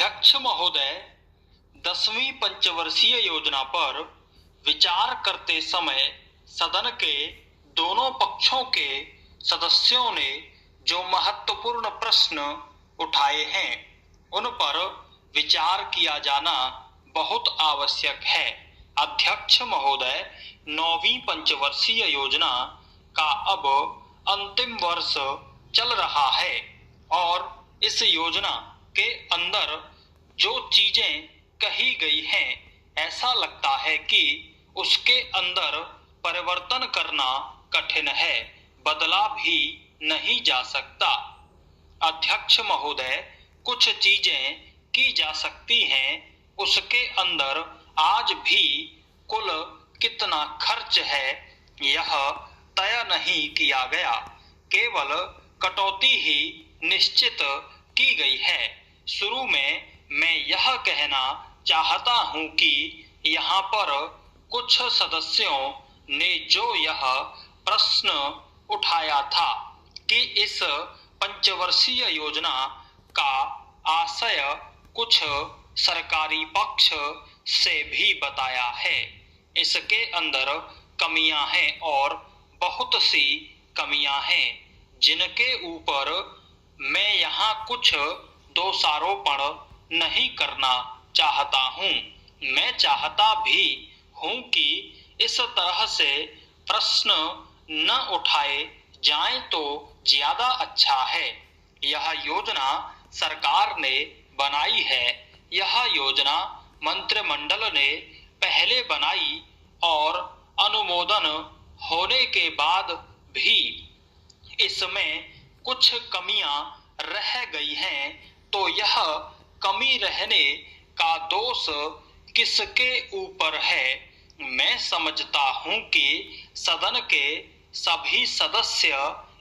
अध्यक्ष महोदय, 10वीं पंचवर्षीय योजना पर विचार करते समय सदन के दोनों पक्षों के सदस्यों ने जो महत्वपूर्ण प्रश्न उठाए हैं, उन पर विचार किया जाना बहुत आवश्यक है। अध्यक्ष महोदय, 9वीं पंचवर्षीय योजना का अब अंतिम वर्ष चल रहा है और इस योजना के अंदर जो चीजें कही गई हैं, ऐसा लगता है कि उसके अंदर परिवर्तन करना कठिन है, बदला भी नहीं जा सकता। अध्यक्ष महोदय, कुछ चीजें की जा सकती हैं, उसके अंदर आज भी कुल कितना खर्च है यह तय नहीं किया गया, केवल कटौती ही निश्चित की गई है। शुरू में मैं यह कहना चाहता हूं कि यहाँ पर कुछ सदस्यों ने जो यह प्रश्न उठाया था कि इस पंचवर्षीय योजना का आशय कुछ सरकारी पक्ष से भी बताया है। इसके अंदर कमियां हैं और बहुत सी कमियां हैं, जिनके ऊपर मैं यहाँ कुछ दोषारोपण नहीं करना चाहता हूँ। मैं चाहता भी हूँ कि इस तरह से प्रश्न न उठाए जाएं तो ज्यादा अच्छा है। यह योजना सरकार ने बनाई है, यह योजना मंत्रिमंडल ने पहले बनाई और अनुमोदन होने के बाद भी इसमें कुछ कमियां रह गई हैं, तो यह कमी रहने का दोष किसके ऊपर है? मैं समझता हूं कि सदन के सभी सदस्य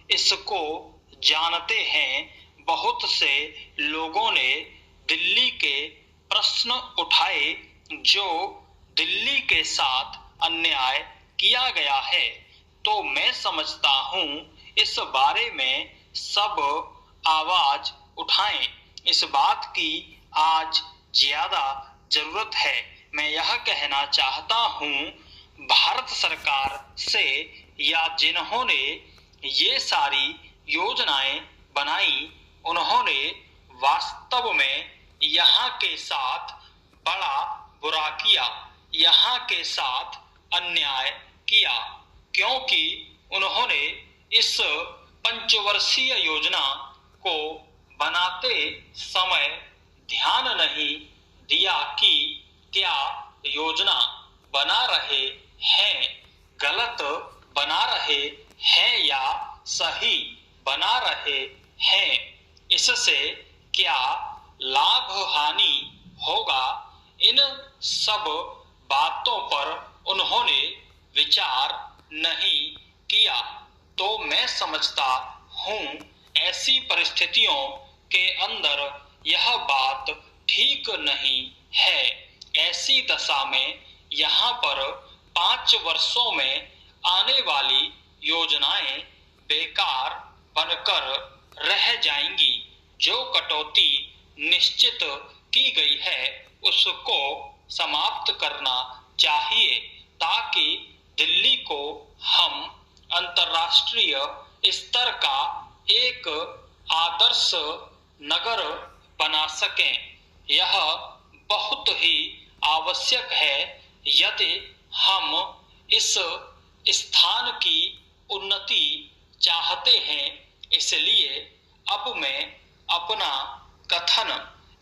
इसको जानते हैं। बहुत से लोगों ने दिल्ली के प्रश्न उठाए, जो दिल्ली के साथ अन्याय किया गया है, तो मैं समझता हूं इस बारे में सब आवाज उठाएं। इस बात की आज ज्यादा जरूरत है। मैं यह कहना चाहता हूं, भारत सरकार से या जिन्होंने ये सारी योजनाएं बनाई, उन्होंने वास्तव में यहाँ के साथ बड़ा बुरा किया, यहाँ के साथ अन्याय किया, क्योंकि उन्होंने इस पंचवर्षीय योजना को बनाते समय ध्यान नहीं दिया कि क्या योजना बना रहे हैं, गलत बना रहे हैं या सही बना रहे हैं, इससे क्या लाभ हानि होगा, इन सब बातों पर उन्होंने विचार नहीं किया। तो मैं समझता हूँ ऐसी परिस्थितियों के अंदर यह बात ठीक नहीं है। ऐसी दशा में यहाँ पर 5 वर्षों में आने वाली योजनाएं बेकार बनकर रह जाएंगी। जो कटौती निश्चित की गई है उसको समाप्त करना चाहिए, ताकि दिल्ली को हम अंतर्राष्ट्रीय स्तर का एक आदर्श नगर बना सकें। यह बहुत ही आवश्यक है यदि हम इस स्थान की उन्नति चाहते हैं। इसलिए अब मैं अपना कथन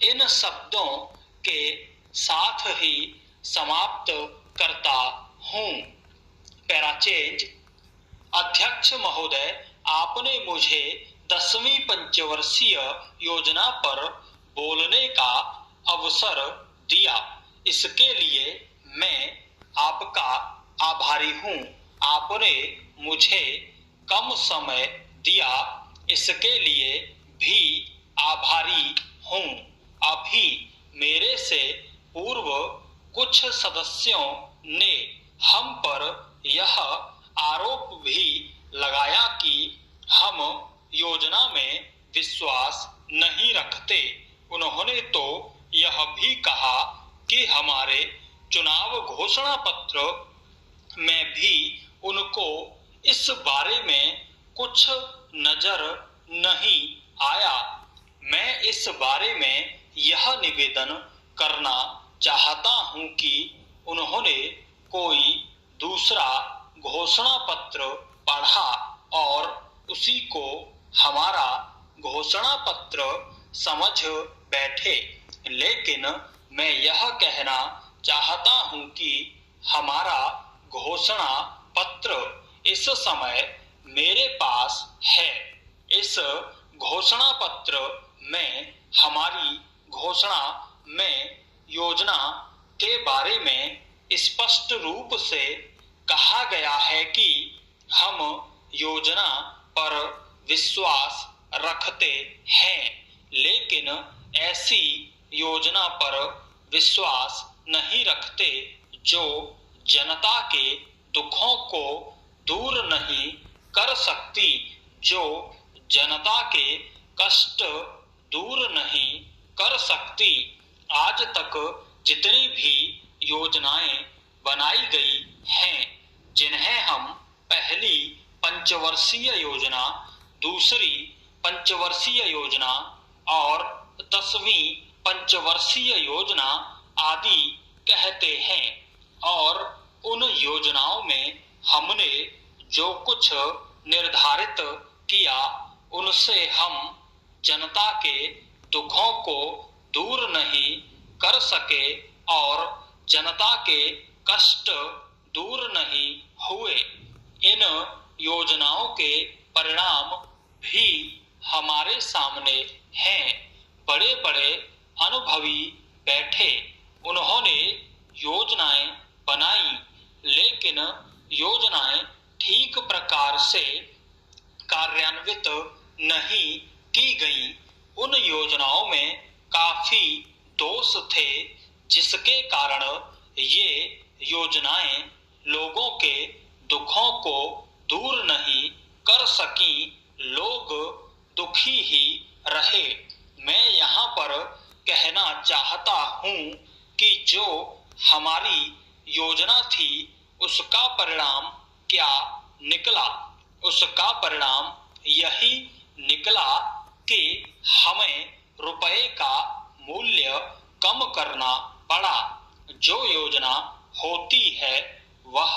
इन शब्दों के साथ ही समाप्त करता हूँ। पैराचेंज। अध्यक्ष महोदय, आपने मुझे 10वीं पंचवर्षीय योजना पर बोलने का अवसर दिया, इसके लिए मैं आपका आभारी हूँ। आपने मुझे कम समय दिया, इसके लिए भी आभारी हूँ। अभी मेरे से पूर्व कुछ सदस्यों ने हम पर यह आरोप भी लगाया कि हम योजना में विश्वास नहीं रखते। उन्होंने तो यह भी कहा कि हमारे चुनाव घोषणा पत्र में भी उनको इस बारे में कुछ नजर नहीं आया। मैं इस बारे में यह निवेदन करना चाहता हूं कि उन्होंने कोई दूसरा घोषणा पत्र पढ़ा और उसी को हमारा घोषणा पत्र समझ बैठे। लेकिन मैं यह कहना चाहता हूं कि हमारा घोषणा पत्र इस समय मेरे पास है। इस घोषणा पत्र में हमारी घोषणा में योजना के बारे में स्पष्ट रूप से कहा गया है कि हम योजना पर विश्वास रखते हैं, लेकिन ऐसी योजना पर विश्वास नहीं रखते जो जनता के दुखों को दूर नहीं कर सकती, जो जनता के कष्ट दूर नहीं कर सकती। आज तक जितनी भी योजनाएं बनाई गई हैं, जिन्हें हम पहली पंचवर्षीय योजना, दूसरी पंचवर्षीय योजना और 10वीं पंचवर्षीय योजना आदि कहते हैं, और उन योजनाओं में हमने जो कुछ निर्धारित किया उनसे हम जनता के दुखों को दूर नहीं कर सके और जनता के कष्ट दूर नहीं हुए। इन योजनाओं के परिणाम भी हमारे सामने हैं। बड़े बड़े अनुभवी बैठे, उन्होंने योजनाएं बनाई, लेकिन योजनाएं ठीक प्रकार से कार्यान्वित नहीं की गई। उन योजनाओं में काफी दोष थे, जिसके कारण ये योजनाएं लोगों के दुखों को दूर नहीं कर सकी। लोग दुखी ही रहे। मैं यहाँ पर कहना चाहता हूँ कि जो हमारी योजना थी उसका परिणाम क्या निकला। उसका परिणाम यही निकला कि हमें रुपए का मूल्य कम करना पड़ा। जो योजना होती है वह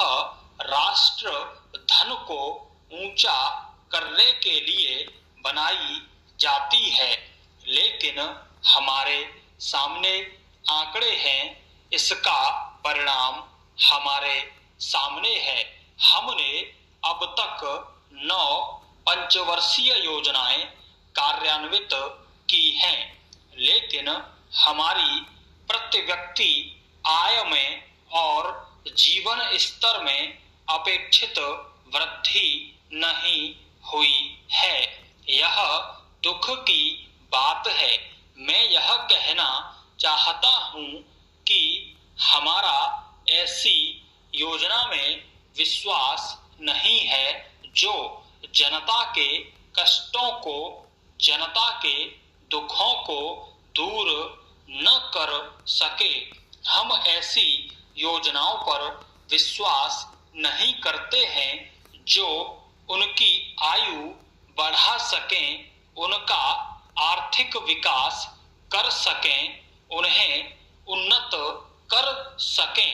राष्ट्र धन को ऊंचा करने के लिए बनाई जाती है, लेकिन हमारे सामने आंकड़े हैं, इसका परिणाम हमारे सामने है। हमने अब तक 9 पंचवर्षीय योजनाएं कार्यान्वित की हैं, लेकिन हमारी प्रति व्यक्ति आय में और जीवन स्तर में अपेक्षित वृद्धि नहीं हुई है। यह दुख की बात है। मैं यह कहना चाहता हूँ कि हमारा ऐसी योजना में विश्वास नहीं है जो जनता के कष्टों को, जनता के दुखों को दूर न कर सके। हम ऐसी योजनाओं पर विश्वास नहीं करते हैं जो उनकी आयु बढ़ा सकें, उनका आर्थिक विकास कर सकें, उन्हें उन्नत कर सकें।